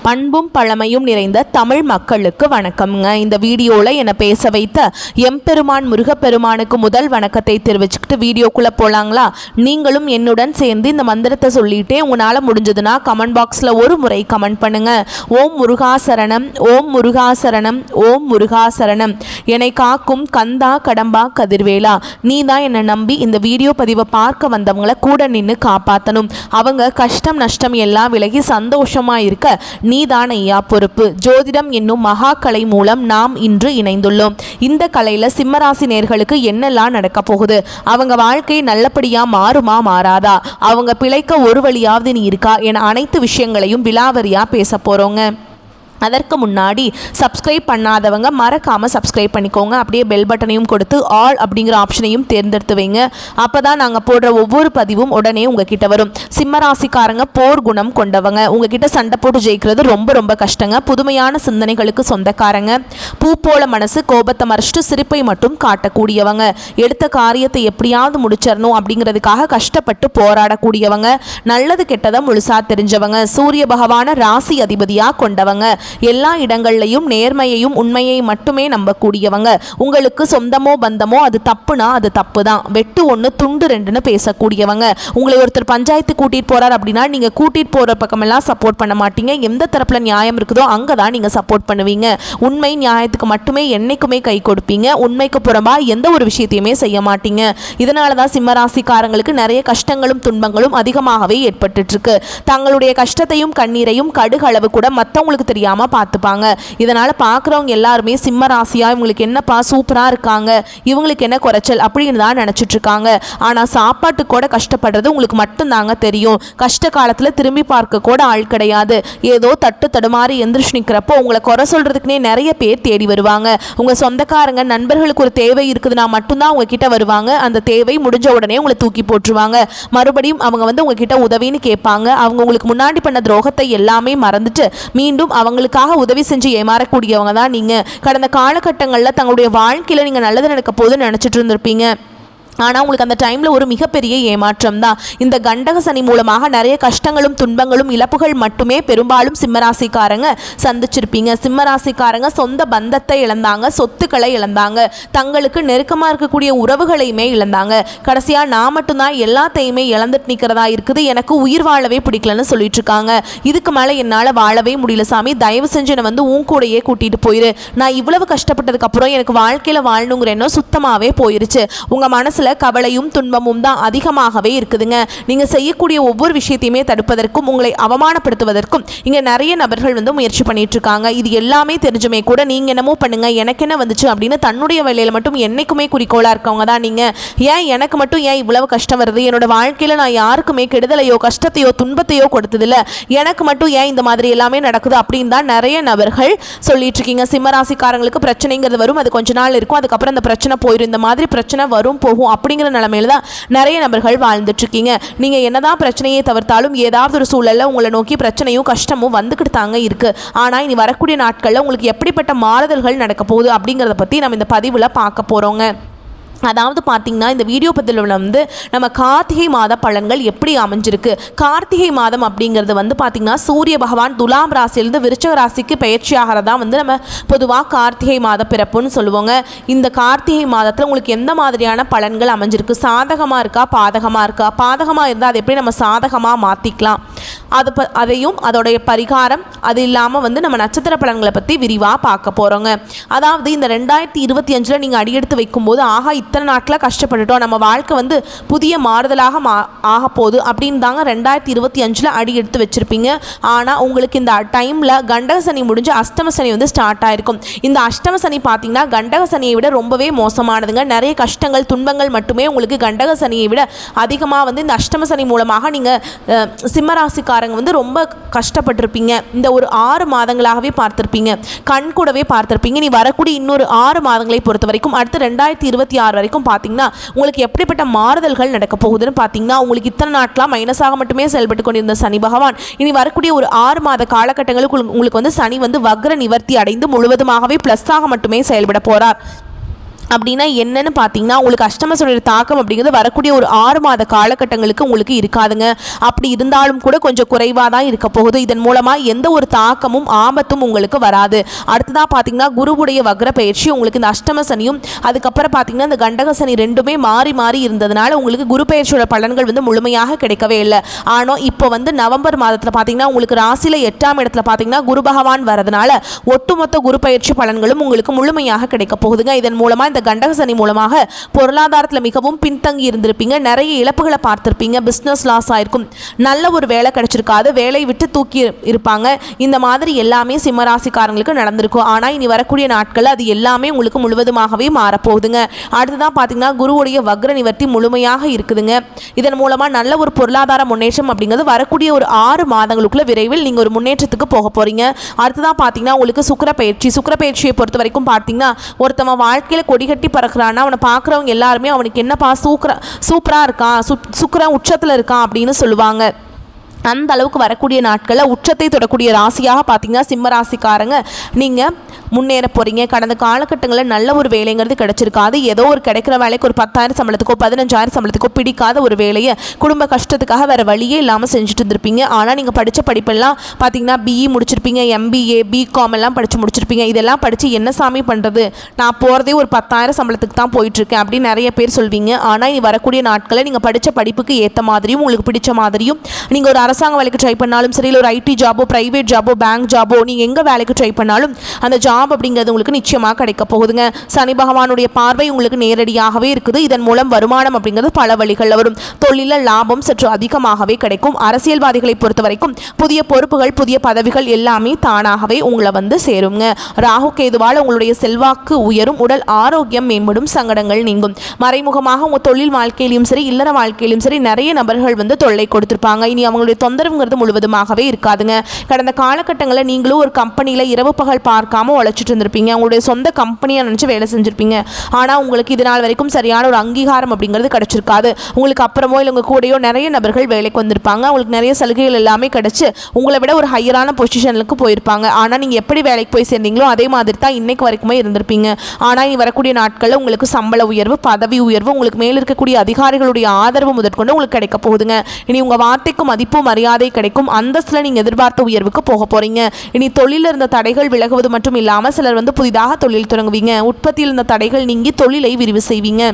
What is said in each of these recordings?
பண்பும் பழமையும் நிறைந்த தமிழ் மக்களுக்கு வணக்கம்ங்க. இந்த வீடியோவில் என்னை பேச வைத்த எம்பெருமான் முருகப்பெருமானுக்கு முதல் வணக்கத்தை தெரிவிச்சுக்கிட்டு வீடியோக்குள்ளே போகலாங்களா? நீங்களும் என்னுடன் சேர்ந்து இந்த மந்திரத்தை சொல்லிட்டே உங்களால் முடிஞ்சதுன்னா கமெண்ட் பாக்ஸில் ஒரு முறை கமெண்ட் பண்ணுங்கள். ஓம் முருகாசரணம், ஓம் முருகாசரணம், ஓம் முருகாசரணம். என்னை காக்கும் கந்தா கடம்பா கதிர்வேலா, நீ தான் என்னை நம்பி இந்த வீடியோ பதிவை பார்க்க வந்தவங்களை கூட நின்று காப்பாற்றணும். அவங்க கஷ்டம் நஷ்டம் எல்லாம் விலகி சந்தோஷமாக இருக்க நீதான் ஐயா பொறுப்பு. ஜோதிடம் என்னும் மகா கலை மூலம் நாம் இன்று இணைந்துள்ளோம். இந்த கலையில சிம்மராசி நேர்களுக்கு என்னெல்லாம் நடக்க போகுது, அவங்க வாழ்க்கை நல்லபடியா மாறுமா மாறாதா, அவங்க பிழைக்க ஒரு வழியாவது நீ இருக்கா என அனைத்து விஷயங்களையும் விலாவரியா பேச போறோங்க. அதற்கு முன்னாடி சப்ஸ்கிரைப் பண்ணாதவங்க மறக்காமல் சப்ஸ்கிரைப் பண்ணிக்கோங்க. அப்படியே பெல் பட்டனையும் கொடுத்து ஆல் அப்படிங்கிற ஆப்ஷனையும் தேர்ந்தெடுத்து வைங்க. அப்போ தான் நாங்கள் போடுற ஒவ்வொரு பதிவும் உடனே உங்ககிட்ட வரும். சிம்மராசிக்காரங்க போர் குணம் கொண்டவங்க. உங்ககிட்ட சண்டை போட்டு ஜெயிக்கிறது ரொம்ப ரொம்ப கஷ்டங்க. புதுமையான சிந்தனைகளுக்கு சொந்தக்காரங்க. பூ போல மனசு, கோபத்தை மறைச்சிட்டு சிரிப்பை மட்டும் காட்டக்கூடியவங்க. எடுத்த காரியத்தை எப்படியாவது முடிச்சிடணும் அப்படிங்கிறதுக்காக கஷ்டப்பட்டு போராடக்கூடியவங்க. நல்லது கெட்டதை முழுசா தெரிஞ்சவங்க. சூரிய பகவான ராசி அதிபதியாக கொண்டவங்க. எல்லா இடங்கள்லையும் நேர்மையையும் உண்மையை மட்டுமே நம்பக்கூடியவங்க. உங்களுக்கு சொந்தமோ பந்தமோ அது தப்புனா அது தப்பு தான். வெட்டு ஒன்று துண்டு ரெண்டுன்னு பேசக்கூடியவங்க. உங்களை ஒருத்தர் பஞ்சாயத்து கூட்டிட்டு போறார் அப்படின்னா நீங்க கூட்டிட்டு போற பக்கமெல்லாம் சப்போர்ட் பண்ண மாட்டீங்க. எந்த தரப்புல நியாயம் இருக்குதோ அங்கதான் நீங்க சப்போர்ட் பண்ணுவீங்க. உண்மை நியாயத்துக்கு மட்டுமே என்னைக்குமே கை கொடுப்பீங்க. உண்மைக்கு புறம்பா எந்த ஒரு விஷயத்தையுமே செய்ய மாட்டீங்க. இதனாலதான் சிம்மராசிக்காரங்களுக்கு நிறைய கஷ்டங்களும் துன்பங்களும் அதிகமாகவே ஏற்பட்டு இருக்கு. தங்களுடைய கஷ்டத்தையும் கண்ணீரையும் கடுகளவு கூட மற்றவங்களுக்கு தெரியாம பார்த்துப்பாங்க. இதனால பார்க்குறவங்க எல்லாருமே சிம்ம ராசியா இவங்களுக்கு என்னப்பா சூப்பரா இருக்காங்க, இவங்களுக்கு என்ன குறைச்சல் அப்படின்னு தான் நினைச்சிட்டு இருக்காங்க. ஆனா சாப்பாட்டு கூட கஷ்டப்படுறது உங்களுக்கு மட்டும்தாங்க தெரியும். கஷ்ட காலத்துல திரும்பி பார்க்க கூட ஆள் கிடையாது. ஏதோ தட்டு தடுமாறி எந்திரிச்சு நிற்கிறப்போ உங்களை குறை சொல்றதுக்குன்னே நிறைய பேர் தேடி வருவாங்க. உங்க சொந்தக்காரங்க நண்பர்களுக்கு ஒரு தேவை இருக்குதுன்னா மட்டும்தான் உங்ககிட்ட வருவாங்க. அந்த தேவை முடிஞ்ச உடனே உங்களை தூக்கி போட்டுருவாங்க. மறுபடியும் அவங்க உங்ககிட்ட உதவின்னு கேட்பாங்க. அவங்க உங்களுக்கு முன்னாடி பண்ண துரோகத்தை எல்லாமே மறந்துட்டு மீண்டும் அவங்களுக்காக உதவி செஞ்சு ஏமாறக்கூடியவங்க தான் நீங்க. கடந்த காலகட்டங்களில் தங்களுடைய வாழ்க்கையில நீங்க நல்லது நடக்க போதுன்னு நினைச்சிட்டு இருந்திருப்பீங்க. ஆனால் உங்களுக்கு அந்த டைமில் ஒரு மிகப்பெரிய ஏமாற்றம் தான். இந்த கண்டக சனி மூலமாக நிறைய கஷ்டங்களும் துன்பங்களும் இழப்புகள் மட்டுமே பெரும்பாலும் சிம்மராசிக்காரங்க சந்திச்சிருப்பீங்க. சிம்மராசிக்காரங்க சொந்த பந்தத்தை இழந்தாங்க, சொத்துக்களை இழந்தாங்க, தங்களுக்கு நெருக்கமாக இருக்கக்கூடிய உறவுகளையுமே இழந்தாங்க. கடைசியாக நான் மட்டும்தான் எல்லாத்தையுமே இழந்துட்டு நிற்கிறதா இருக்குது, எனக்கு உயிர் வாழவே பிடிக்கலன்னு சொல்லிட்டு இருக்காங்க. இதுக்கு மேலே என்னால் வாழவே முடியல சாமி, தயவு செஞ்சு என்னை உன் கூடையே கூட்டிகிட்டு போயிரு. நான் இவ்வளவு கஷ்டப்பட்டதுக்கப்புறம் எனக்கு வாழ்க்கையில் வாழணுங்கிற எண்ணம் சுத்தமாகவே போயிருச்சு. உங்கள் மனசில் கவலையும் துன்பமும் தான் அதிகமாகவே இருக்குதுங்க. நீங்க செய்யக்கூடிய ஒவ்வொரு விஷயத்தையுமே தடுப்பதற்கும் உங்களை அவமானப்படுத்துவதற்கும் இங்க நிறைய நபர்கள் முயற்சி பண்ணிட்டு இருக்காங்க. இது எல்லாமே தெரிஞ்சுமே கூட நீங்க என்னமோ பண்ணுங்க, எனக்கு என்ன வந்துச்சு அப்படின்னு தன்னுடைய வேலையில மட்டும் என்னைக்குமே குறிக்கோளா இருக்கவங்க தான் நீங்க. ஏன் எனக்கு மட்டும் ஏன் இவ்வளவு கஷ்டம் வருது, என்னோட வாழ்க்கையில நான் யாருக்குமே கெடுதலையோ கஷ்டத்தையோ துன்பத்தையோ கொடுத்ததில்ல, எனக்கு மட்டும் ஏன் இந்த மாதிரி எல்லாமே நடக்குது அப்படின்னு தான் நிறைய நபர்கள் சொல்லிட்டு இருக்கீங்க. சிம்மராசிக்காரங்களுக்கு பிரச்சனைங்கிறது வரும், அது கொஞ்ச நாள் இருக்கும், அதுக்கப்புறம் அந்த பிரச்சனை போயிடும். இந்த மாதிரி பிரச்சனை வரும் போகும் அப்படிங்கிற நிலைமையில தான் நிறைய நபர்கள் வாழ்ந்துட்டு இருக்கீங்க. நீங்க என்னதான் பிரச்சனையை தவிர்த்தாலும் ஏதாவது ஒரு சூழல்ல உங்களை நோக்கி பிரச்சனையும் கஷ்டமும் வந்துக்கிட்டு தாங்க இருக்கு. ஆனா இனி வரக்கூடிய நாட்கள்ல உங்களுக்கு எப்படிப்பட்ட மாறுதல்கள் நடக்க போகுது அப்படிங்கிறத பத்தி நம்ம இந்த பதிவுல பார்க்க போறோங்க. அதாவது பார்த்தீங்கன்னா இந்த வீடியோ பதிவில் நம்ம கார்த்திகை மாத பலன்கள் எப்படி அமைஞ்சிருக்கு. கார்த்திகை மாதம் அப்படிங்கிறது பார்த்தீங்கன்னா சூரிய பகவான் துலாம் ராசியிலிருந்து விருச்சக ராசிக்கு பயிற்சியாகிறதா நம்ம பொதுவாக கார்த்திகை மாத பிறப்புன்னு சொல்லுவோங்க. இந்த கார்த்திகை மாதத்தில் உங்களுக்கு எந்த மாதிரியான பலன்கள் அமைஞ்சிருக்கு, சாதகமாக இருக்கா பாதகமாக இருக்கா, பாதகமாக இருந்தால் அதை எப்படி நம்ம சாதகமாக மாற்றிக்கலாம், அதையும் அதோடைய பரிகாரம், அது இல்லாமல் நம்ம நட்சத்திர பலன்களை பற்றி விரிவாக பார்க்க போகிறோங்க. அதாவது இந்த 2025 நீங்கள் அடியெடுத்து வைக்கும்போது ஆகா இத்தனை நாட்களாக கஷ்டப்பட்டுட்டோம், நம்ம வாழ்க்கை புதிய மாறுதலாக ஆக போகுது அப்படின்னு தாங்க 2025 அடி எடுத்து வச்சுருப்பீங்க. ஆனால் உங்களுக்கு இந்த டைமில் கண்டக சனி முடிஞ்சு அஷ்டம சனி ஸ்டார்ட் ஆகிருக்கும். இந்த அஷ்டம சனி பார்த்தீங்கன்னா கண்டக சனியை விட ரொம்பவே மோசமானதுங்க. நிறைய கஷ்டங்கள் துன்பங்கள் மட்டுமே உங்களுக்கு கண்டக சனியை விட அதிகமாக இந்த அஷ்டம சனி மூலமாக நீங்கள் சிம்மராசிக்காரங்க ரொம்ப கஷ்டப்பட்டிருப்பீங்க. இந்த ஒரு 6 மாதங்களாகவே பார்த்துருப்பீங்க, கண் கூடவே பார்த்துருப்பீங்க. நீ வரக்கூடிய இன்னொரு 6 மாதங்களை பொறுத்த வரைக்கும் அடுத்து 2026 வரைக்கும் பார்த்தீங்கன்னா உங்களுக்கு எப்படிப்பட்ட மாறுதல்கள் நடக்க போகுதுன்னு பார்த்தீங்கன்னா உங்களுக்கு இத்தனை நாட்களாக மைனஸாக மட்டுமே செயல்பட்டு கொண்டிருந்த சனி பகவான் இனி வரக்கூடிய ஒரு 6 மாத காலகட்டங்களுக்கு உங்களுக்கு சனி வக்ர நிவர்த்தி அடைந்து முழுவதுமாகவே பிளஸ்ஸாக மட்டுமே செயல்பட போறார். அப்படின்னா என்னன்னு பார்த்தீங்கன்னா உங்களுக்கு அஷ்டமசனியோட தாக்கம் அப்படிங்கிறது வரக்கூடிய ஒரு 6 மாத காலகட்டங்களுக்கு உங்களுக்கு இருக்காதுங்க. அப்படி இருந்தாலும் கூட கொஞ்சம் குறைவாக தான் இருக்க போகுது. இதன் மூலமாக எந்த ஒரு தாக்கமும் ஆபத்தும் உங்களுக்கு வராது. அடுத்ததாக பார்த்தீங்கன்னா குருவுடைய வக்ர பயிற்சி உங்களுக்கு இந்த அஷ்டமசனியும் அதுக்கப்புறம் பார்த்தீங்கன்னா இந்த கண்டகசனி ரெண்டுமே மாறி மாறி இருந்ததுனால உங்களுக்கு குரு பயிற்சியோட பலன்கள் வந்து முழுமையாக கிடைக்கவே இல்லை. ஆனால் இப்போ வந்து நவம்பர் மாதத்தில் பார்த்தீங்கன்னா உங்களுக்கு ராசியில் 8ஆம் இடத்துல பார்த்தீங்கன்னா குரு பகவான் வரதுனால ஒட்டுமொத்த குரு பயிற்சி பலன்களும் உங்களுக்கு முழுமையாக கிடைக்க போகுதுங்க. இதன் மூலமாக இந்த கண்டகசனி மூலமாக பொருளாதாரத்தில் மிகவும் பின்தங்கி இருந்திருப்பீங்க. நிறைய இழப்புகளை பார்த்திருப்பீங்க. பிஸ்னஸ் லாஸ் ஆயிருக்கும். நல்ல ஒரு வேலை கிடைச்சிருக்காது. வேலையை விட்டு தூக்கி இருப்பாங்க. இந்த மாதிரி எல்லாமே சிம்மராசிக்காரங்களுக்கு நடந்திருக்கும். ஆனால் இனி வரக்கூடிய நாட்கள் அது எல்லாமே உங்களுக்கு முழுவதுமாகவே மாறப்போகுதுங்க. அடுத்ததான் பார்த்தீங்கன்னா குருவுடைய வக்ர நிவர்த்தி முழுமையாக இருக்குதுங்க. இதன் மூலமாக நல்ல ஒரு பொருளாதார முன்னேற்றம் அப்படிங்கிறது வரக்கூடிய ஒரு 6 மாதங்களுக்குள்ள விரைவில் நீங்கள் ஒரு முன்னேற்றத்துக்கு போக போறீங்க. அடுத்ததான் பார்த்தீங்கன்னா உங்களுக்கு சுக்கிர பயிற்சியை பொறுத்த வரைக்கும் பார்த்தீங்கன்னா ஒருத்தவன் வாழ்க்கையில் கொடிகட்டி பறக்கிறான்னா அவனை பார்க்குறவங்க எல்லாருமே அவனுக்கு என்னப்பா சூப்பராக இருக்கான், சுக்கிரன் உச்சத்தில் இருக்கான் அப்படின்னு சொல்லுவாங்க. அந்த அளவுக்கு வரக்கூடிய நாட்களில் உச்சத்தை தொடக்கூடிய ராசியாக பார்த்தீங்கன்னா சிம்ம ராசிக்காரங்க நீங்கள் முன்னேற போகிறீங்க. கடந்த காலகட்டங்களில் நல்ல ஒரு வேலைங்கிறது கிடைச்சிருக்காது. ஏதோ ஒரு கிடைக்கிற வேலைக்கு ஒரு 10,000 சம்பளத்துக்கோ 15,000 சம்பளத்துக்கோ பிடிக்காத ஒரு வேலையை குடும்ப கஷ்டத்துக்காக வேறு வழியே இல்லாமல் செஞ்சுட்டு இருந்திருப்பீங்க. ஆனால் நீங்கள் படித்த படிப்பெல்லாம் பார்த்தீங்கன்னா பிஇ முடிச்சிருப்பீங்க, MBA BCom எல்லாம் படித்து முடிச்சிருப்பீங்க. இதெல்லாம் படித்து என்ன சாமி பண்ணுறது, நான் போகிறதே ஒரு 10,000 சம்பளத்துக்கு தான் போயிட்டுருக்கேன் அப்படின்னு நிறைய பேர் சொல்வீங்க. ஆனால் இனி வரக்கூடிய நாட்களில் நீங்கள் படித்த படிப்புக்கு ஏற்ற மாதிரியும் உங்களுக்கு பிடிச்ச மாதிரியும் நீங்கள் ஒரு அரசாங்க வேலைக்கு ட்ரை பண்ணாலும் சரி, இல்லை ஒரு IT ஜாபோ பிரைவேட் ஜாபோ பேங்க் ஜாபோ நீங்கள் எங்கே வேலைக்கு ட்ரை பண்ணாலும் அந்த ஜாப் அப்படிங்கிறது உங்களுக்கு நிச்சயமாக கிடைக்க போகுதுங்க. சனி பகவானுடைய பார்வை உங்களுக்கு நேரடியாகவே இருக்குது. இதன் மூலம் வருமானம் அப்படிங்கிறது பல வழிகளில் வரும். தொழிலில் லாபம் சற்று அதிகமாகவே கிடைக்கும். அரசியல்வாதிகளை பொறுத்த வரைக்கும் புதிய பொறுப்புகள் புதிய பதவிகள் எல்லாமே தானாகவே உங்களை வந்து சேருங்க. ராகு கேதுவால் உங்களுடைய செல்வாக்கு உயரும். உடல் ஆரோக்கியம் மேம்படும். சங்கடங்கள் நீங்கும். மறைமுகமாக உங்கள் தொழில் வாழ்க்கையிலும் சரி இல்லற வாழ்க்கையிலும் சரி நிறைய நபர்கள் வந்து தொல்லை கொடுத்திருப்பாங்க. இனி அவங்களுடைய தொந்தரவுங்கிறது முழுவதுமாகவே இருக்காதுங்க. கடந்த காலகட்டங்களில் நீங்களும் ஒரு கம்பெனியில் இரவு பகல் பார்க்காம உழைச்சிட்டு இருந்திருப்பீங்க. உங்களுடைய சொந்த கம்பெனியாக நினச்சி வேலை செஞ்சுருப்பீங்க. ஆனால் உங்களுக்கு இது நாள் வரைக்கும் சரியான ஒரு அங்கீகாரம் அப்படிங்கிறது கிடைச்சிருக்காது. உங்களுக்கு அப்புறமோ இல்லை உங்கள் கூடயோ நிறைய நபர்கள் வேலைக்கு வந்திருப்பாங்க. அவங்களுக்கு நிறைய சலுகைகள் எல்லாமே கிடைச்சி உங்களை விட ஒரு ஹையரான பொசிஷனுக்கு போயிருப்பாங்க. ஆனால் நீங்கள் எப்படி வேலைக்கு போய் சேர்ந்தீங்களோ அதே மாதிரி தான் இன்னைக்கு வரைக்குமே இருந்திருப்பீங்க. ஆனால் இனி வரக்கூடிய நாட்களில் உங்களுக்கு சம்பள உயர்வு பதவி உயர்வு உங்களுக்கு மேல் இருக்கக்கூடிய அதிகாரிகளுடைய ஆதரவு முதற்கொண்டு உங்களுக்கு கிடைக்க போகுதுங்க. இனி உங்கள் வார்த்தைக்கு மதிப்பு மரியாதை கிடைக்கும். அந்தஸ்தில் நீங்கள் எதிர்பார்த்த உயர்வுக்கு போக போகிறீங்க. இனி தொழிலில் இருந்த தடைகள் விலகுவது மட்டும் இல்லாமல் சிலர் வந்து புதிதாக தொழில் தொடங்குவீங்க. உற்பத்தியில் இருந்த தடைகள் நீங்கி தொழிலை விரிவு செய்வீங்க.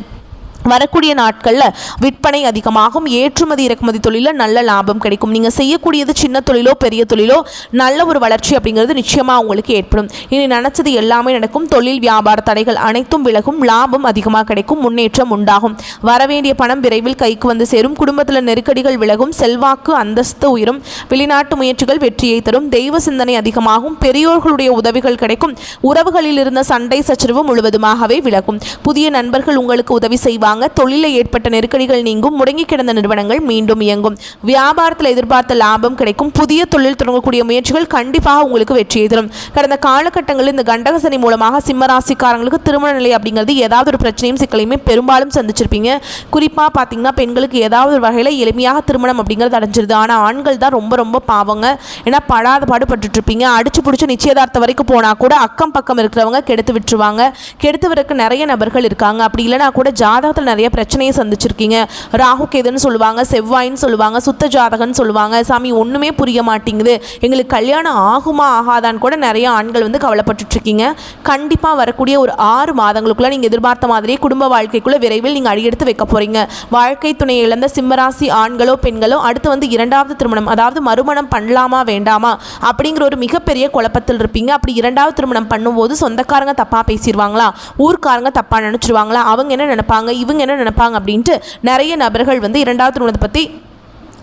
வரக்கூடிய நாட்களில் விற்பனை அதிகமாகும். ஏற்றுமதி இறக்குமதி தொழிலில் நல்ல லாபம் கிடைக்கும். நீங்கள் செய்யக்கூடியது சின்ன தொழிலோ பெரிய தொழிலோ நல்ல ஒரு வளர்ச்சி அப்படிங்கிறது நிச்சயமாக உங்களுக்கு ஏற்படும். இனி நினச்சது எல்லாமே நடக்கும். தொழில் வியாபார தடைகள் அனைத்தும் விலகும். லாபம் அதிகமாக கிடைக்கும். முன்னேற்றம் உண்டாகும். வரவேண்டிய பணம் விரைவில் கைக்கு வந்து சேரும். குடும்பத்தில் நெருக்கடிகள் விலகும். செல்வாக்கு அந்தஸ்து உயரும். வெளிநாட்டு முயற்சிகள் வெற்றியை தரும். தெய்வ சிந்தனை அதிகமாகும். பெரியோர்களுடைய உதவிகள் கிடைக்கும். உறவுகளில் இருந்த சண்டை சச்சரவு முழுவதுமாகவே விலகும். புதிய நண்பர்கள் உங்களுக்கு உதவி செய்வாங்க. தொழிலில் ஏற்பட்ட நெருக்கடிகள் நீங்கும். முடங்கி கிடந்த நிறுவனங்கள் மீண்டும் இயங்கும். வியாபாரத்தில் எதிர்பார்த்த லாபம் கிடைக்கும். புதிய தொழில் தொடங்கக்கூடிய முயற்சிகள் கண்டிப்பாக உங்களுக்கு வெற்றியை தரும். கடந்த காலகட்டங்களில் இந்த கண்டகசனி மூலமாக சிம்மராசிக்காரங்களுக்கு திருமண நிலை அப்படிங்கிறது ஏதாவது ஒரு பிரச்சனையும் சிக்கலையுமே பெரும்பாலும் சந்திச்சிருப்பீங்க. குறிப்பாக பார்த்தீங்கன்னா பெண்களுக்கு ஏதாவது ஒரு வகையில் எளிமையாக திருமணம் அப்படிங்கிறது அடைஞ்சிருது. ஆனால் ஆண்கள் தான் ரொம்ப ரொம்ப பாவங்க. ஏன்னா படாத பாடுபட்டு இருப்பீங்க. அடிச்சு பிடிச்சி நிச்சயதார்த்தம் வரைக்கும் போனால் கூட அக்கம் பக்கம் இருக்கிறவங்க கெடுத்து விட்டுருவாங்க. கெடுத்து வரக்கு நிறைய நபர்கள் இருக்காங்க. அப்படி இல்லைனா கூட ஜாதகத்தில் நிறைய பிரச்சனையை சந்திச்சிருக்கீங்க. ராகு கேதுன்னு சொல்லுவாங்க, செவ்வாயின்னு சொல்லுவாங்க, சுத்த ஜாதகன்னு சொல்லுவாங்க. சாமி ஒன்றுமே புரிய மாட்டேங்குது, எங்களுக்கு கல்யாணம் ஆகுமா ஆகாதான்னு கூட நிறைய ஆண்கள் வந்து கவலைப்பட்டு இருக்கீங்க. கண்டிப்பாக வரக்கூடிய ஒரு 6 மாதங்களுக்குள்ள நீங்கள் எதிர்பார்த்த மாதிரியே குடும்ப வாழ்க்கைக்குள்ள விரைவில் நீங்கள் அடியெடுத்து வைக்க போறீங்க. வாழ்க்கை துணையை இழந்த சிம்மராசி ஆண்களோ பெண்களோ அடுத்து வந்து 2வது திருமணம் அதாவது மறுமணம் பண்ணலாமா வேண்டாமா அப்படிங்கிற ஒரு மிகப்பெரிய குழப்பத்தில் இருப்பீங்க. அப்படி 2வது திருமணம் பண்ணும்போது சொந்தக்காரங்க தப்பாக பேசிடுவாங்களா, ஊர்க்காரங்க தப்பாக நினச்சிருவாங்களா, அவங்க என்ன நினைப்பாங்க இவங்க என்ன நினைப்பாங்க அப்படின்ட்டு நிறைய நபர்கள் வந்து 2வது திருமணத்தை பற்றி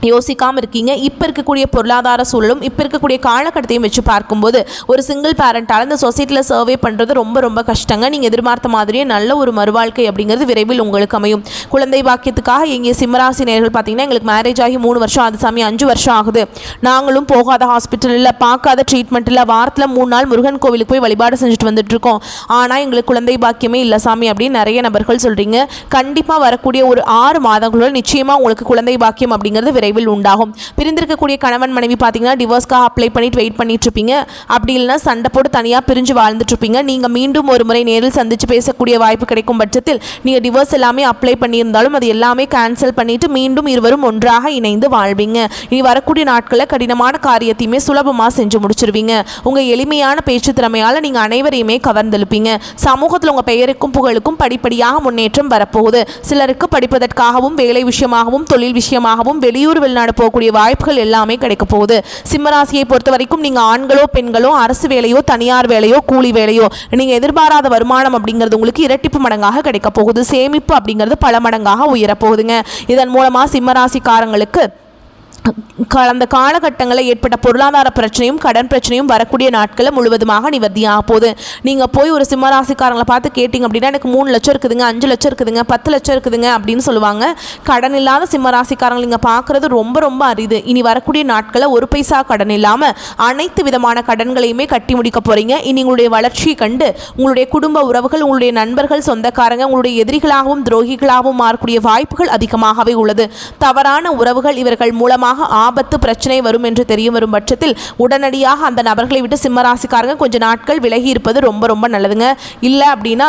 யோசிக்காமல் இருக்கீங்க. இப்போ இருக்கக்கூடிய பொருளாதார சூழலும் இப்போ இருக்கக்கூடிய காலகட்டத்தையும் வச்சு பார்க்கும்போது ஒரு சிங்கிள் பேரண்டால் இந்த சொசைட்டியில் சர்வே பண்ணுறது ரொம்ப ரொம்ப கஷ்டங்க. நீங்கள் எதிர்பார்த்த மாதிரியே நல்ல ஒரு மறுவாழ்க்கை அப்படிங்கிறது விரைவில் உங்களுக்கு அமையும். குழந்தை பாக்கியத்துக்காக எங்கள் சிம்மராசி நேயர்கள் பார்த்தீங்கன்னா எங்களுக்கு மேரேஜ் ஆகி 3 வருஷம் ஆகுது சாமி, 5 வருஷம் ஆகுது, நாங்களும் போகாத ஹாஸ்பிட்டல் இல்லை, பார்க்காத ட்ரீட்மெண்ட் இல்லை, வாரத்தில் 3 நாள் முருகன் கோவிலுக்கு போய் வழிபாடு செஞ்சுட்டு வந்துட்டுருக்கோம், ஆனால் எங்களுக்கு குழந்தை பாக்கியமே இல்லை சாமி அப்படின்னு நிறைய நபர்கள் சொல்கிறீங்க. கண்டிப்பாக வரக்கூடிய ஒரு 6 மாதங்களோட நிச்சயமாக உங்களுக்கு குழந்தை பாக்கியம் அப்படிங்கிறது விரைவில் விரைவில் உண்டாகும். பிரிந்திருக்கக்கூடிய கணவன் மனைவி பார்த்தீங்கன்னா டிவோர்ஸ்க்காக அப்ளை பண்ணிட்டு வெயிட் பண்ணிட்டு இருப்பீங்க. அப்படி இல்லைன்னா சண்டை போட்டு தனியாக பிரிஞ்சு வாழ்ந்துட்டு இருப்பீங்க. நீங்கள் மீண்டும் ஒரு முறை நேரில் சந்தித்து பேசக்கூடிய வாய்ப்பு கிடைக்கும் பட்சத்தில் நீங்கள் டிவோர்ஸ் எல்லாமே அப்ளை பண்ணியிருந்தாலும் அது எல்லாமே கேன்சல் பண்ணிட்டு மீண்டும் இருவரும் ஒன்றாக இணைந்து வாழ்வீங்க. இனி வரக்கூடிய நாட்களில் கடினமான காரியத்தையுமே சுலபமாக செஞ்சு முடிச்சிருவீங்க. உங்கள் எளிமையான பேச்சு திறமையால் நீங்கள் அனைவரையுமே கவர்ந்தெழுப்பீங்க. சமூகத்தில் உங்கள் பெயருக்கும் புகழுக்கும் படிப்படியாக முன்னேற்றம் வரப்போகுது. சிலருக்கு படிப்பதற்காகவும் வேலை விஷயமாகவும் தொழில் விஷயமாகவும் வெளியூர் வெளிநாடு போகக்கூடிய வாய்ப்புகள் எல்லாமே கிடைக்க போகுது. சிம்மராசியை பொறுத்த வரைக்கும் நீங்கள் ஆண்களோ பெண்களோ அரசு வேலையோ தனியார் வேலையோ கூலி வேலையோ நீங்கள் எதிர்பாராத வருமானம் அப்படிங்கிறது உங்களுக்கு இரட்டிப்பு மடங்காக கிடைக்க போகுது. சேமிப்பு அப்படிங்கிறது பல மடங்காக உயரப்போகுதுங்க. இதன் மூலமாக சிம்மராசிக்காரங்களுக்கு கடந்த காலகட்டங்களில் ஏற்பட்ட பொருளாதார பிரச்சனையும் கடன் பிரச்சனையும் வரக்கூடிய நாட்களில் முழுவதுமாக நிவர்த்தியாக போகுது. நீங்கள் போய் ஒரு சிம்மராசிக்காரங்களை பார்த்து கேட்டிங்க அப்படின்னா எனக்கு 3 லட்சம் இருக்குதுங்க, 5 லட்சம் இருக்குதுங்க, 10 லட்சம் இருக்குதுங்க அப்படின்னு சொல்லுவாங்க. கடன் இல்லாத சிம்மராசிக்காரங்களை நீங்கள் பார்க்குறது ரொம்ப ரொம்ப அரிது. இனி வரக்கூடிய நாட்களில் ஒரு பைசா கடன் இல்லாமல் அனைத்து விதமான கடன்களையுமே கட்டி முடிக்க போகிறீங்க. இனி உங்களுடைய வளர்ச்சியை கண்டு உங்களுடைய குடும்ப உறவுகள், உங்களுடைய நண்பர்கள், சொந்தக்காரங்க உங்களுடைய எதிரிகளாகவும் துரோகிகளாகவும் மாறக்கூடிய வாய்ப்புகள் அதிகமாகவே உள்ளது. தவறான உறவுகள் இவர்கள் மூலமாக ஆபத்து பிரச்சனை வரும் என்று தெரிய வரும் பட்சத்தில் உடனடியாக அந்த நபர்களை விட்டு சிம்மராசிக்காரங்க கொஞ்ச நாட்கள் விலகி இருப்பது ரொம்ப ரொம்ப நல்லதுங்க. இல்லை அப்படின்னா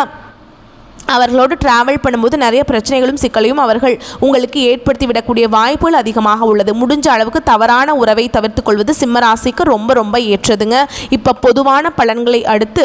அவர்களோடு டிராவல் பண்ணும்போது நிறைய பிரச்சனைகளும் சிக்கலையும் அவர்கள் உங்களுக்கு ஏற்படுத்தி விடக்கூடிய வாய்ப்புகள் அதிகமாக உள்ளது. முடிஞ்ச அளவுக்கு தவறான உறவை தவிர்த்து கொள்வது சிம்மராசிக்கு ரொம்ப ரொம்ப ஏற்றதுங்க. இப்போ பொதுவான பலன்களை அடுத்து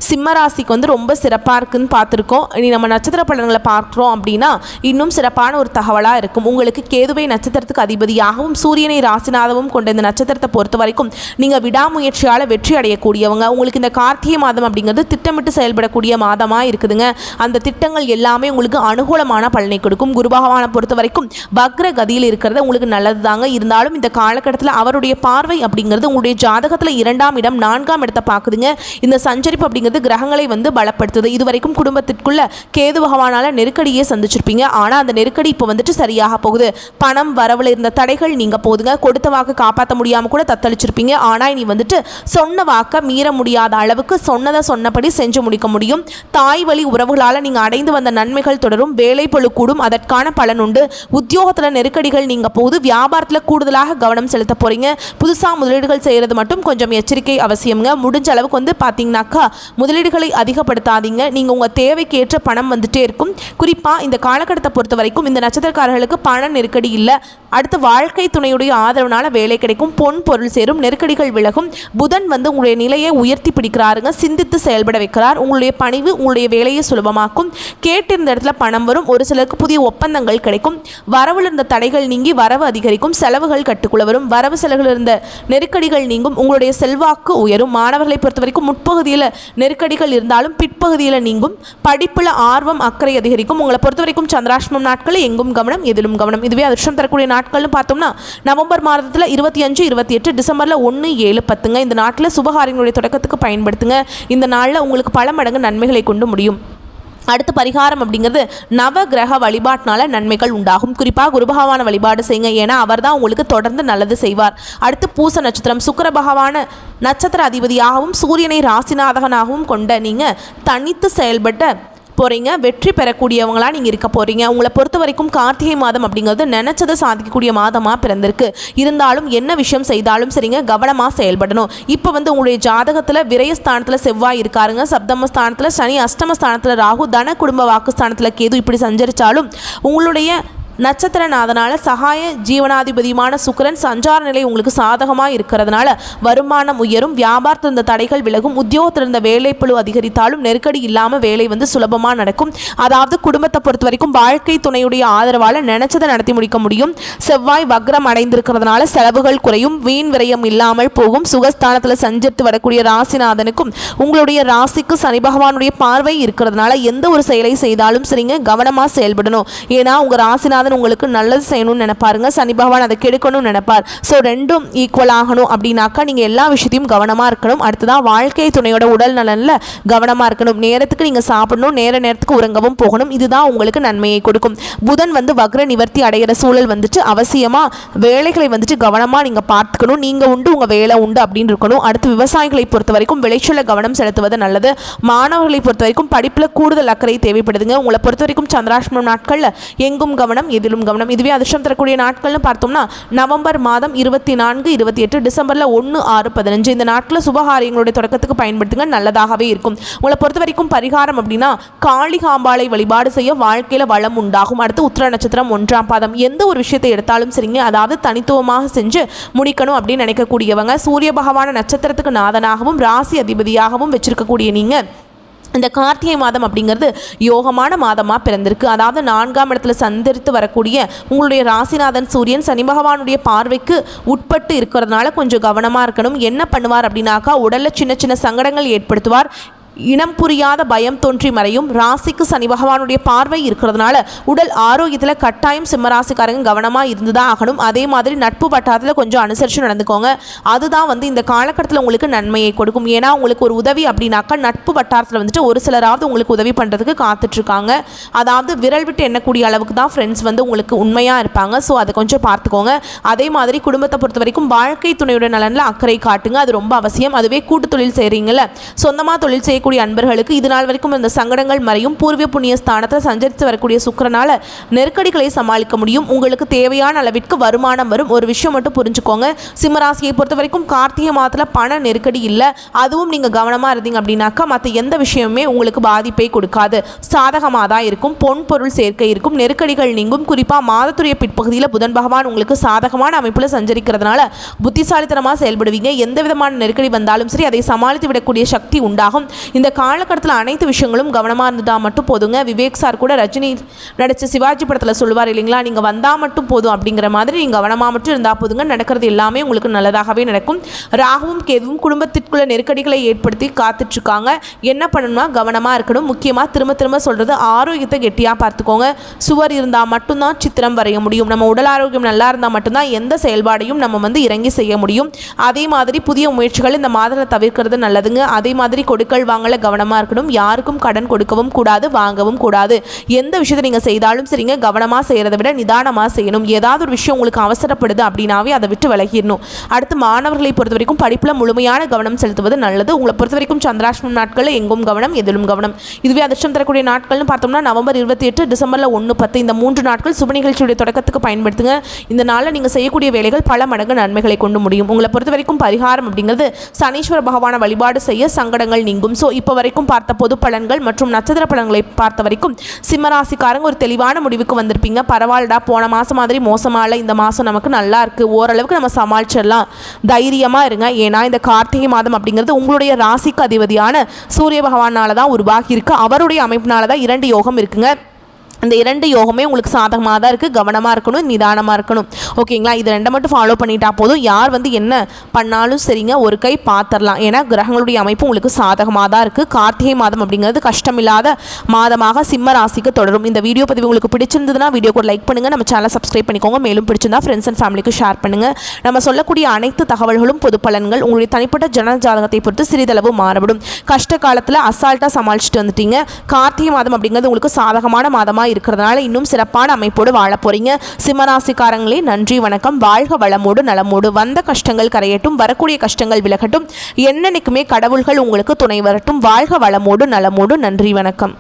சிம்மராசிக்கு வந்து ரொம்ப சிறப்பாக இருக்குதுன்னு பார்த்துருக்கோம். இனி நம்ம நட்சத்திர பலன்களை பார்க்குறோம் அப்படின்னா இன்னும் சிறப்பான ஒரு தகவலாக இருக்கும். உங்களுக்கு கேதுவை நட்சத்திரத்துக்கு அதிபதியாகவும் சூரியனை ராசிநாதமும் கொண்ட இந்த நட்சத்திரத்தை பொறுத்த வரைக்கும் நீங்கள் விடாமுயற்சியால் வெற்றி அடையக்கூடியவங்க. உங்களுக்கு இந்த கார்த்திகை மாதம் அப்படிங்கிறது திட்டமிட்டு செயல்படக்கூடிய மாதமாக இருக்குதுங்க. அந்த திட்டங்கள் எல்லாமே உங்களுக்கு அனுகூலமான பலனை கொடுக்கும். குரு பகவானை பொறுத்த வரைக்கும் வக்ர கதியில் இருக்கிறது உங்களுக்கு நல்லது தாங்க. இருந்தாலும் இந்த காலகட்டத்தில் அவருடைய பார்வை அப்படிங்கிறது உங்களுடைய ஜாதகத்தில் 2ஆம் இடம் 4ஆம் இடத்தை பார்க்குதுங்க. இந்த சஞ்சரிப்பு அப்படிங்கிறது கிரகங்களை வந்து பலப்படுத்துது. இதுவரைக்கும் குடும்பத்திற்குள்ள கேது பகவானால நெருக்கடியே சந்திச்சிருப்பீங்க. ஆனால் அந்த நெருக்கடி இப்போ வந்துட்டு சரியாக போகுது. பணம் வரவில் இருந்த தடைகள் நீங்க போதுங்க. கொடுத்த வாக்கு காப்பாற்ற முடியாமல் கூட தத்தளிச்சிருப்பீங்க. ஆனால் இனி வந்துட்டு சொன்ன வாக்க மீற முடியாத அளவுக்கு சொன்னதை சொன்னபடி செஞ்சு முடிக்க முடியும். தாய் வழி உறவுகளால் நீங்கள் அடைந்து வந்த நன்மைகள் தொடரும். வேலை பளு கூடும், அதற்கான பலன் உண்டு. உத்தியோகத்தில் நெருக்கடிகள் நீங்க போகுது. வியாபாரத்தில் கூடுதலாக கவனம் செலுத்த போறீங்க. புதுசாக முதலீடுகள் செய்கிறது மட்டும் கொஞ்சம் எச்சரிக்கை அவசியம்ங்க. முடிஞ்ச அளவுக்கு வந்து பார்த்தீங்கன்னாக்கா முதலீடுகளை அதிகப்படுத்தாதீங்க. நீங்கள் உங்கள் தேவைக்கு ஏற்ற பணம் வந்துட்டே இருக்கும். குறிப்பாக இந்த காலகட்டத்தை பொறுத்த வரைக்கும் இந்த நட்சத்திரக்காரர்களுக்கு பண நெருக்கடி இல்லை. அடுத்து வாழ்க்கை துணையுடைய ஆதரவுனால வேலை கிடைக்கும். பொன் பொருள் சேரும். நெருக்கடிகள் விலகும். புதன் வந்து உங்களுடைய நிலையை உயர்த்தி பிடிக்கிறாருங்க. சிந்தித்து செயல்பட வைக்கிறார். உங்களுடைய பணிவு உங்களுடைய வேலையை சுலபமாக்கும். கேட்டிருந்த இடத்துல பணம் வரும். ஒரு சிலருக்கு புதிய ஒப்பந்தங்கள் கிடைக்கும். வரவில் இருந்த தடைகள் நீங்கி வரவு அதிகரிக்கும். செலவுகள் கட்டுக்குள்ள வரும். வரவு செலவுகள் இருந்த நெருக்கடிகள் நீங்கும். உங்களுடைய செல்வாக்கு உயரும். மாணவர்களை பொறுத்த வரைக்கும் முற்பகுதியில் நெருக்கடிகள் இருந்தாலும் பிற்பகுதியில் நீங்கும். படிப்பில் ஆர்வம் அக்கறை அதிகரிக்கும். உங்களை பொறுத்த வரைக்கும் சந்திராஷ்டமம் நாட்களில் எங்கும் கவனம் எதிலும் கவனம். இதுவே அதிர்ஷ்டம் தரக்கூடிய நாட்கள்னு பார்த்தோம்னா நவம்பர் மாதத்தில் 25, 28, டிசம்பரில் 1, 7, 10 இந்த நாட்டில் சுபகாரியங்களுடைய தொடக்கத்துக்கு பயன்படுத்துங்க. இந்த நாளில் உங்களுக்கு பல மடங்கு நன்மைகளை கொண்டு முடியும். அடுத்து பரிகாரம் அப்படிங்கிறது நவ கிரக வழிபாட்டினால நன்மைகள் உண்டாகும். குறிப்பாக குரு பகவான வழிபாடு செய்யுங்க. ஏன்னா அவர் தான் உங்களுக்கு தொடர்ந்து நல்லது செய்வார். அடுத்து பூச நட்சத்திரம் சுக்கிர பகவான நட்சத்திர அதிபதியாகவும் சூரியனை ராசிநாதகனாகவும் கொண்ட நீங்கள் தனித்து செயல்பட்ட போகிறீங்க. வெற்றி பெறக்கூடியவங்களாக நீங்கள் இருக்க போகிறீங்க. உங்களை பொறுத்த வரைக்கும் கார்த்திகை மாதம் அப்படிங்கிறது நினச்சதை சாதிக்கக்கூடிய மாதமாக பிறந்திருக்கு. இருந்தாலும் என்ன விஷயம் செய்தாலும் சரிங்க கவனமாக செயல்படணும். இப்போ வந்து உங்களுடைய ஜாதகத்தில் விரயஸ்தானத்தில் செவ்வாய் இருக்காருங்க. சப்தமஸ்தானத்தில் சனி, அஷ்டமஸ்தானத்தில் ராகு, தன குடும்ப வாக்குஸ்தானத்தில் கேது இப்படி சஞ்சரித்தாலும் உங்களுடைய நட்சத்திரநாதனால சகாய ஜீவனாதிபதியுமான சுக்கிரன் சஞ்சார நிலை உங்களுக்கு சாதகமாக இருக்கிறதுனால வருமானம் உயரும். வியாபாரத்தில் இருந்த தடைகள் விலகும். உத்தியோகத்தில் இருந்த வேலைப்பளு அதிகரித்தாலும் நெருக்கடி இல்லாமல் வேலை வந்து சுலபமாக நடக்கும். அதாவது குடும்பத்தை பொறுத்த வரைக்கும் வாழ்க்கை துணையுடைய ஆதரவால் நினைச்சதை நடத்தி முடிக்க முடியும். செவ்வாய் வக்ரம் அடைந்திருக்கிறதுனால செலவுகள் குறையும். வீண் விரயம் இல்லாமல் போகும். சுகஸ்தானத்தில் சஞ்சரித்து வரக்கூடிய ராசிநாதனுக்கும் உங்களுடைய ராசிக்கு சனி பகவானுடைய பார்வை இருக்கிறதுனால எந்த ஒரு செயலை செய்தாலும் சரிங்க கவனமாக செயல்படணும். ஏன்னா உங்கள் ராசிநாதன் உங்களுக்கு நல்லது செய்யணும்னு நினைப்பாருங்க. சனி பகவான் அதை கெடுக்கணும்னு நினைப்பார். ஸோ ரெண்டும் ஈக்குவல் ஆகணும் அப்படின்னாக்கா நீங்கள் எல்லா விஷயத்தையும் கவனமாக இருக்கணும். அடுத்ததான் வாழ்க்கை துணையோட உடல் நலனில் கவனமாக இருக்கணும். நேரத்துக்கு நீங்கள் சாப்பிடணும். நேரத்துக்கு உறங்கவும் போகணும். இதுதான் உங்களுக்கு நன்மையை கொடுக்கும். புதன் வந்து வக்ர நிவர்த்தி அடைகிற சூழல் வந்துட்டு அவசியமாக வேலைகளை வந்துட்டு கவனமாக நீங்கள் பார்த்துக்கணும். நீங்கள் உண்டு உங்கள் வேலை உண்டு அப்படின்னு இருக்கணும். அடுத்து விவசாயிகளை பொறுத்த வரைக்கும் விளைச்சல கவனம் செலுத்துவது நல்லது. மாணவர்களை பொறுத்த வரைக்கும் படிப்பில் கூடுதல் அக்கறை தேவைப்படுதுங்க. உங்களை பொறுத்த வரைக்கும் சந்திராஷ்டமம் நாட்களில் எங்கும் கவனம் எதிலும் கவனம். இதுவே அதிர்ஷ்டம் தரக்கூடிய நாட்கள்னு பார்த்தோம்னா நவம்பர் மாதம் 24, 28, டிசம்பரில் 1, 6, 15 இந்த நாட்களில் சுபகாரியங்களுடைய தொடக்கத்துக்கு பயன்படுத்துங்க, நல்லதாகவே இருக்கும். உங்களை பொறுத்த வரைக்கும் பரிகாரம் அப்படின்னா காளிகாம்பாளை வழிபாடு செய்ய வாழ்க்கையில் வளம் உண்டாகும். அடுத்து உத்திர நட்சத்திரம் 1ஆம் பாதம். எந்த ஒரு விஷயத்தை எடுத்தாலும் சரிங்க, அதாவது தனித்துவமாக செஞ்சு முடிக்கணும் அப்படின்னு நினைக்கக்கூடியவங்க, சூரிய பகவான நட்சத்திரத்துக்கு நாதனாகவும் ராசி அதிபதியாகவும் வச்சிருக்கக்கூடிய நீங்கள் இந்த கார்த்திகை மாதம் அப்படிங்கிறது யோகமான மாதமாக பிறந்திருக்கு. அதாவது 4ஆம் இடத்துல சந்தரித்து வரக்கூடிய உங்களுடைய ராசிநாதன் சூரியன் சனி பகவானுடைய பார்வைக்கு உட்பட்டு இருக்கிறதுனால கொஞ்சம் கவனமாக இருக்கணும். என்ன பண்ணுவார் அப்படின்னாக்கா, உடலில் சின்ன சின்ன சங்கடங்கள் ஏற்படுத்துவார். இனம் புரியாத பயம் தோன்றி மறையும். ராசிக்கு சனி பகவானுடைய பார்வை இருக்கிறதுனால உடல் ஆரோக்கியத்தில் கட்டாயம் சிம்மராசிக்காரங்க கவனமாக இருந்து தான் ஆகணும். அதே மாதிரி நட்பு வட்டாரத்தில் கொஞ்சம் அனுசரித்து நடந்துக்கோங்க. அதுதான் இந்த காலகட்டத்தில் உங்களுக்கு நன்மையை கொடுக்கும். ஏன்னா உங்களுக்கு ஒரு உதவி அப்படின்னாக்கா நட்பு வட்டாரத்தில் ஒரு சிலராவது உங்களுக்கு உதவி பண்ணுறதுக்கு காத்துட்ருக்காங்க. அதாவது விரல் விட்டு எண்ணக்கூடிய அளவுக்கு தான் ஃப்ரெண்ட்ஸ் உங்களுக்கு உண்மையாக இருப்பாங்க. ஸோ அதை கொஞ்சம் பார்த்துக்கோங்க. அதே மாதிரி குடும்பத்தை பொறுத்த வரைக்கும் வாழ்க்கை துணையுடைய நலனில் அக்கறை காட்டுங்க, அது ரொம்ப அவசியம். அதுவே கூட்டு தொழில் செய்கிறீங்கள, சொந்தமாக தொழில் செய்யக்கூடிய அன்பர்களுக்கு இது நாள் வரைக்கும் இந்த சங்கடங்கள் மறையும். பூர்வ புண்ணிய ஸ்தானத்தில் சஞ்சரித்து வரக்கூடிய சுக்கிரனால நெருக்கடிகளை சமாளிக்க முடியும். உங்களுக்கு தேவையான அளவிற்கு வருமானம் வரும். ஒரு விஷயம் மட்டும் புரிஞ்சுக்கோங்க, சிம்மராசியை பொறுத்த வரைக்கும் கார்த்திகை மாதத்தில் பண நெருக்கடி இல்லை. அதுவும் நீங்கள் கவனமாக இருந்தீங்க அப்படின்னாக்கா மற்ற எந்த விஷயமுமே உங்களுக்கு பாதிப்பை கொடுக்காது, சாதகமாக தான் இருக்கும். பொன் பொருள் சேர்க்கை இருக்கும், நெருக்கடிகள் நீங்கும். குறிப்பாக மாதத்துடைய பிற்பகுதியில் புதன் பகவான் உங்களுக்கு சாதகமான அமைப்பில் சஞ்சரிக்கிறதுனால புத்திசாலித்தனமாக செயல்படுவீங்க. எந்த விதமான நெருக்கடி வந்தாலும் சரி அதை சமாளித்து விடக்கூடிய சக்தி உண்டாகும். இந்த காலகட்டத்தில் அனைத்து விஷயங்களும் கவனமாக இருந்துட்டால் மட்டும் போதுங்க. விவேக் சார் கூட ரஜினி நடித்த சிவாஜி படத்தில் சொல்லுவார் இல்லைங்களா, நீங்கள் வந்தால் மட்டும் போதும் அப்படிங்கிற மாதிரி நீங்கள் கவனமாக மட்டும் இருந்தால் போதுங்க, நடக்கிறது எல்லாமே உங்களுக்கு நல்லதாகவே நடக்கும். ராகுவும் கேதுவும் குடும்பத்திற்குள்ள நெருக்கடிகளை ஏற்படுத்தி காத்துட்ருக்காங்க. என்ன பண்ணணும்னா கவனமாக இருக்கணும். முக்கியமாக திரும்ப திரும்ப சொல்கிறது, ஆரோக்கியத்தை கெட்டியாக பார்த்துக்கோங்க. சுவர் இருந்தால் மட்டும்தான் சித்திரம் வரைய முடியும். நம்ம உடல் ஆரோக்கியம் நல்லா இருந்தால் மட்டும்தான் எந்த செயல்பாடையும் நம்ம இறங்கி செய்ய முடியும். அதே மாதிரி புதிய முயற்சிகள் இந்த மாதத்தில் தவிர்க்கிறது நல்லதுங்க. அதே மாதிரி கொடுக்கல் வாங்கல கவனமாக இருக்கணும். யாருக்கும் கடன் கொடுக்கவும் கூடாது, வாங்கவும் கூடாது. எந்த விஷயத்தை நீங்கள் செய்தாலும் சரிங்க, கவனமாக செய்கிறத விட நிதானமாக செய்யணும். ஏதாவது ஒரு விஷயம் உங்களுக்கு அவசரப்படுது அப்படின்னாவே அதை விட்டு விலகிடணும். அடுத்து மாணவர்களை பொறுத்த வரைக்கும் படிப்பில் முழுமையான கவனம் செலுத்துவது நல்லது. உங்களை பொறுத்த வரைக்கும் சந்திராஷ்டமம் நாட்களில் எங்கும் கவனம், எதிலும் கவனம். இதுவே அதிர்ஷ்டம் தரக்கூடிய நாட்கள்னு பார்த்தோம்னா நவம்பர் 28, டிசம்பரில் 1, 10 இந்த 3 நாட்கள் சுப நிகழ்ச்சியுடைய தொடக்கத்துக்கு பயன்படுத்துங்க. இந்த நாளில் நீங்கள் செய்யக்கூடிய வேலைகள் பல மடங்கு நன்மைகளை கொண்டு முடியும். உங்களை பொறுத்த வரைக்கும் பரிகாரம் அப்படிங்கிறது சனீஸ்வர பகவான வழிபாடு செய்ய சங்கடங்கள் நீங்கும். ஸோ இப்போ வரைக்கும் பார்த்த பொது பலன்கள் மற்றும் நட்சத்திர பலன்களை பார்த்த வரைக்கும் சிம்மராசிக்காரங்க ஒரு தெளிவான முடிவுக்கு வந்திருப்பீங்க. பரவாயில்லடா, போன மாதம் மாதிரி மோசமாக இந்த மாதம் நமக்கு நல்லா இருக்குது, ஓரளவுக்கு நம்ம சமாளிச்சிடலாம், தைரியமாக இருங்க. ஏன்னா இந்த கார்த்திகை மாதம் அப்படிங்கிறது உங்களுடைய ராசிக்கு அதிபதியான சூரிய பகவானால தான் உருவாகி இருக்கு. அவருடைய அமைப்பினால தான் 2 யோகம் இருக்குங்க. இந்த 2 யோகமே உங்களுக்கு சாதகமாக தான் இருக்குது. கவனமாக இருக்கணும், நிதானமாக இருக்கணும். ஓகேங்களா, இது 2 மட்டும் ஃபாலோ பண்ணிட்டா போதும். யார் என்ன பண்ணாலும் சரிங்க, ஒரு கை பார்த்துடலாம். ஏன்னா கிரகங்களுடைய அமைப்பு உங்களுக்கு சாதகமாக தான் இருக்குது. கார்த்திகை மாதம் அப்படிங்கிறது கஷ்டமில்லாத மாதமாக சிம்ம ராசிக்கு தொடரும். இந்த வீடியோ பதிவு உங்களுக்கு பிடிச்சிருந்ததுன்னா வீடியோக்கு லைக் பண்ணுங்கள், நம்ம சேனலை சப்ஸ்கிரைப் பண்ணிக்கோங்க. மேலும் பிடிச்சிருந்தா ஃப்ரெண்ட்ஸ் அண்ட் ஃபேமிலிக்கு ஷேர் பண்ணுங்கள். நம்ம சொல்லக்கூடிய அனைத்து தகவல்களும் பொது பலன்கள். உங்களுடைய தனிப்பட்ட ஜன ஜாதகத்தை பொறுத்து சிறிதளவு மாறுபடும். கஷ்ட காலத்தில் அசால்ட்டாக சமாளிச்சுட்டு வந்துட்டீங்க. கார்த்திகை மாதம் அப்படிங்கிறது உங்களுக்கு சாதகமான மாதமாக இருக்கிறதுனால இன்னும் சிறப்பான அமைப்போடு வாழ போறீங்க. சிம்மராசிக்காரங்களே, நன்றி, வணக்கம். வாழ்க வளமோடு நலமோடு. வந்த கஷ்டங்கள் கரையட்டும், வரக்கூடிய கஷ்டங்கள் விலகட்டும். என்னன்னைக்குமே கடவுள்கள் உங்களுக்கு துணை வரட்டும். வாழ்க வளமோடு நலமோடு. நன்றி, வணக்கம்.